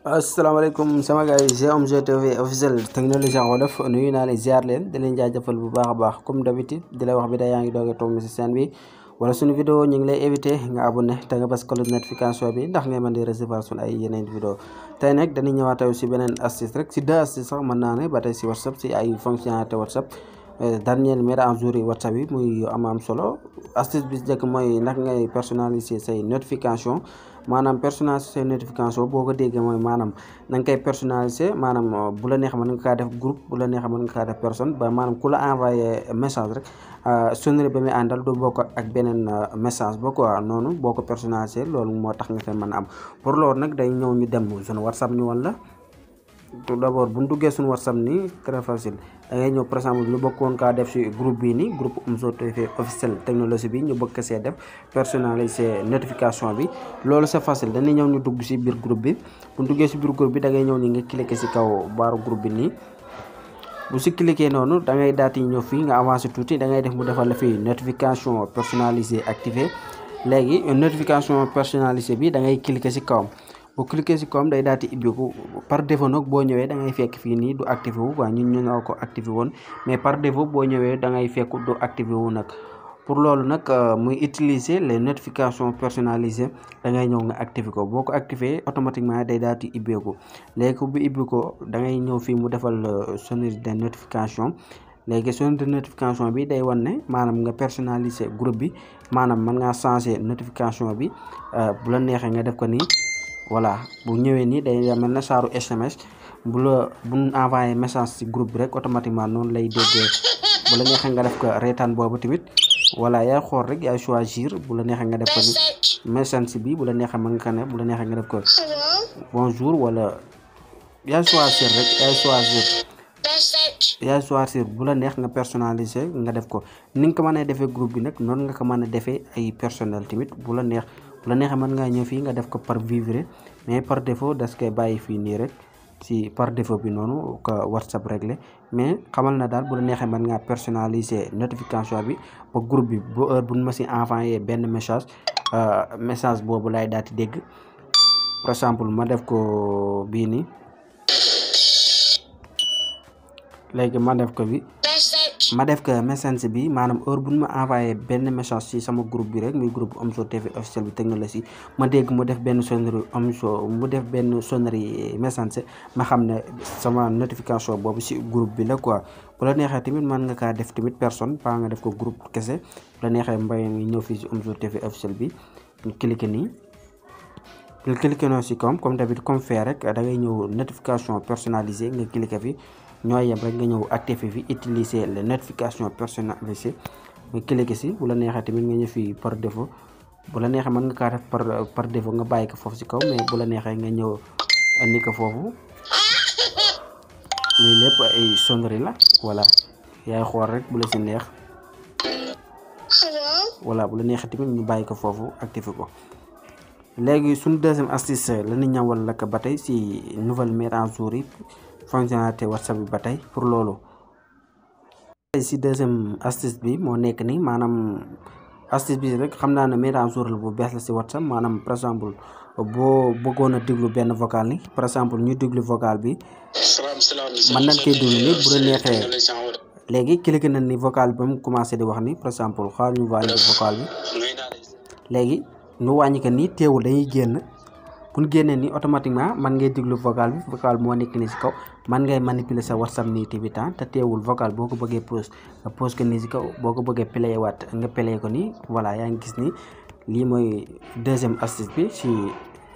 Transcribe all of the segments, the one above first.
asalaamaaleykum sama gars yi GMG TV officiel technologie en wolof nuyu naa leen ziar leen di leen jaajëfal bu baax a baax comme d'habitude di la wax bi da yaa ngi doog a toog si chaîne bi wala suñu vidéo ñu ngi lay éviter nga abonné te nga bës cloche notification bi ndax ngay mën di recevoir suñu ay yeneen vidéo tey nag dañuy ñëwaat si beneen astuce rek si 2 astuces sax mën naa ne ba tey si WhatsApp si ay fonctionnalité WhatsApp dernière mise à jour yi WhatsApp yi muy am solo astuce bi si njëkk mooy naka ngay personnaliser say notification maanaam personnaliser say notification boo ko déggee mooy maanaam na nga koy personnaliser maanaam bu la neex mën nga kaa def groupe bu la neex mën nga kaa def personne ba maanaam ku la envoyé message rek sonnerie ba muy àndal du bokk ak beneen message ba quoi noonu boo ko personnaliser loolu moo tax nga koy mën a am pour loolu nag day ñëw ñu dem suñu WhatsApp ñu wala tout d'abord bu ñu duggee suñu WhatsApp nii très facile da ngay ñëw par exemple ñu bëggoon kaa def si groupe bii nii groupe Omzo TV officiel technologie bi ñu bëgg ko see def personnaliser notification bi loolu c'est facile dañuy ñëw ñu dugg si biir groupe bi bu ñu duggee si biir groupe bi da ngay ñëw ni nga cliquer si kaw baaru groupe bi nii bu si cliquer noonu da ngay daati ñëw fii nga avancé tuuti da ngay def mu defal la fii notification personnalisée activée léegi notification personnalisée bi da ngay cliquer si kawam bu cliquer si kawam day daal di ibbiku par défaut nag boo ñëwee da ngay fekk fii nii du activé wu waaw ñun ñu nga ko activé woon mais par défaut boo ñëwee da ngay fekk du activé wu nag pour loolu nag muy utiliser les notifications personnalisées da ngay ñëw nga activé ko boo ko activé automatiquement day daal di ibbeeku léegi bu ibbi ko da ngay ñëw fii mu defal sonnerie de notification léegi sonnerie de notification bi day wan ne maanaam nga personnaliser groupe bi maanaam mën ngaa changer notification bi bu la neexee nga def ko nii. voilà bu ñëwee nii day mel na saaru SMS bu envoyé message ci groupe bi rek automatiquement noonu lay déggee bu la neexee nga def ko reetaan boobu tamit voilà yaay xool rek yaay choisir bu la neexee nga def ko ni message bi bu la neexee mën nga ko ne bu la neexee nga def ko bonjour wala yaay choisir rek yaay choisir bu la neex nga personnaliser nga def ko ni nga ko mën a defee groupe bi nag noonu nga ko mën a defee ay personnel tamit bu la neexee mën ngaa ñëw fii nga def ko par vivre mais par défaut das koy bàyyi fii nii rek si par défaut bi noonu ko WhatsApp réglé mais xamal na daal bu la neexee mën ngaa personnaliser notification bi ba groupe bi bu heure bu ma si envoyé benn message boobu lay daal di dégg par exemple ma def ko bii nii léegi ma def ko message bi maanaam heure bu ma envoyé benn message ci sama groupe bi rek muy groupe Omzo TV officiel bi technologie ma dégg mu def benn sonnerie message ma xam ne sama notification boobu ci groupe bi la quoi bu la neexee tamit mën nga kaa def tamit personne pas nga def ko groupe kese bu la neexee mbay mi ñëw fii ci Omzo TV officiel bi ñu cliquer nii ñu cliquer noonu ci comme d'habitude comme fait rek da ngay ñëw notification personnalisée nga cliquer fi ñooy yem rek nga ñëw activer fi utiliser les notifications personnalisées nga cliquer si bu la neexee tamit nga ñëw fii par défaut bu la neexee mën nga kaa def par défaut nga bàyyi ko foofu si kaw mais bu la neexee nga ñëw andi ko foofu lii lépp ay sonnerie la voilà yaay xool rek bu la si neex voilà bu la neexee tamit ñu bàyyi ko foofu activer ko léegi suñu deuxième astuce la ñu ñëwal la ko ba tey si nouvelle mise à jour yi fonctionnalité WhatsApp bi ba tey pour loolu si deuxième astuce bi moo nekk ni maanaam astuce bi rek xam naa ne mise à jour la bu bees la si WhatsApp maanaam par exemple boo bëggoon a déglu benn vocal ni par exemple ñu déglu vocal bi mën nañ koy déglu ni bu la neexee léegi cliqué nañ ni vocal bi ba mu commencé di wax ni par exemple xaar ñu wàññi vocal bi léegi ñu wàññi ko nii teewul dañuy génn bu ñu génnee nii automatiquement man ngay déglu vocal bi vocal moo nekk nii si kaw man ngay manipuler sa WhatsApp nii tamit te teewul vocal boo ko bëggee pause nga pause ko nii si kaw boo ko bëggee play waat nga play ko nii voilà yaa ngi gis ni lii mooy deuxième astuce bi si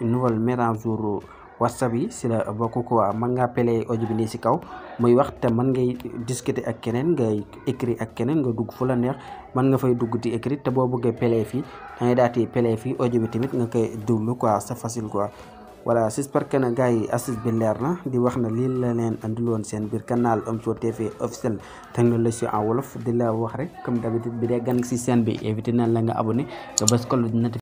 nouvelle mise à jour WhatsApp yi si la bokk quoi mën ngaa play audio bi nii si kaw muy wax te mën ngay discuter ak keneen ngay écrit ak keneen nga dugg fu la neex mën nga fay dugg di écrit te boo bëggee play fii da ngay daal di play fii audio bi tamit nga koy déglu quoi c'est facile quoi. voilà j'espère que gars yi astuce bi leer na di wax na lii la leen andiloon seen biir canal Omzo TV officiel technologie en wolof di la wax rek comme d'habitude bi dee gan si chaîne bi éviter nañ la nga abonné nga bës ko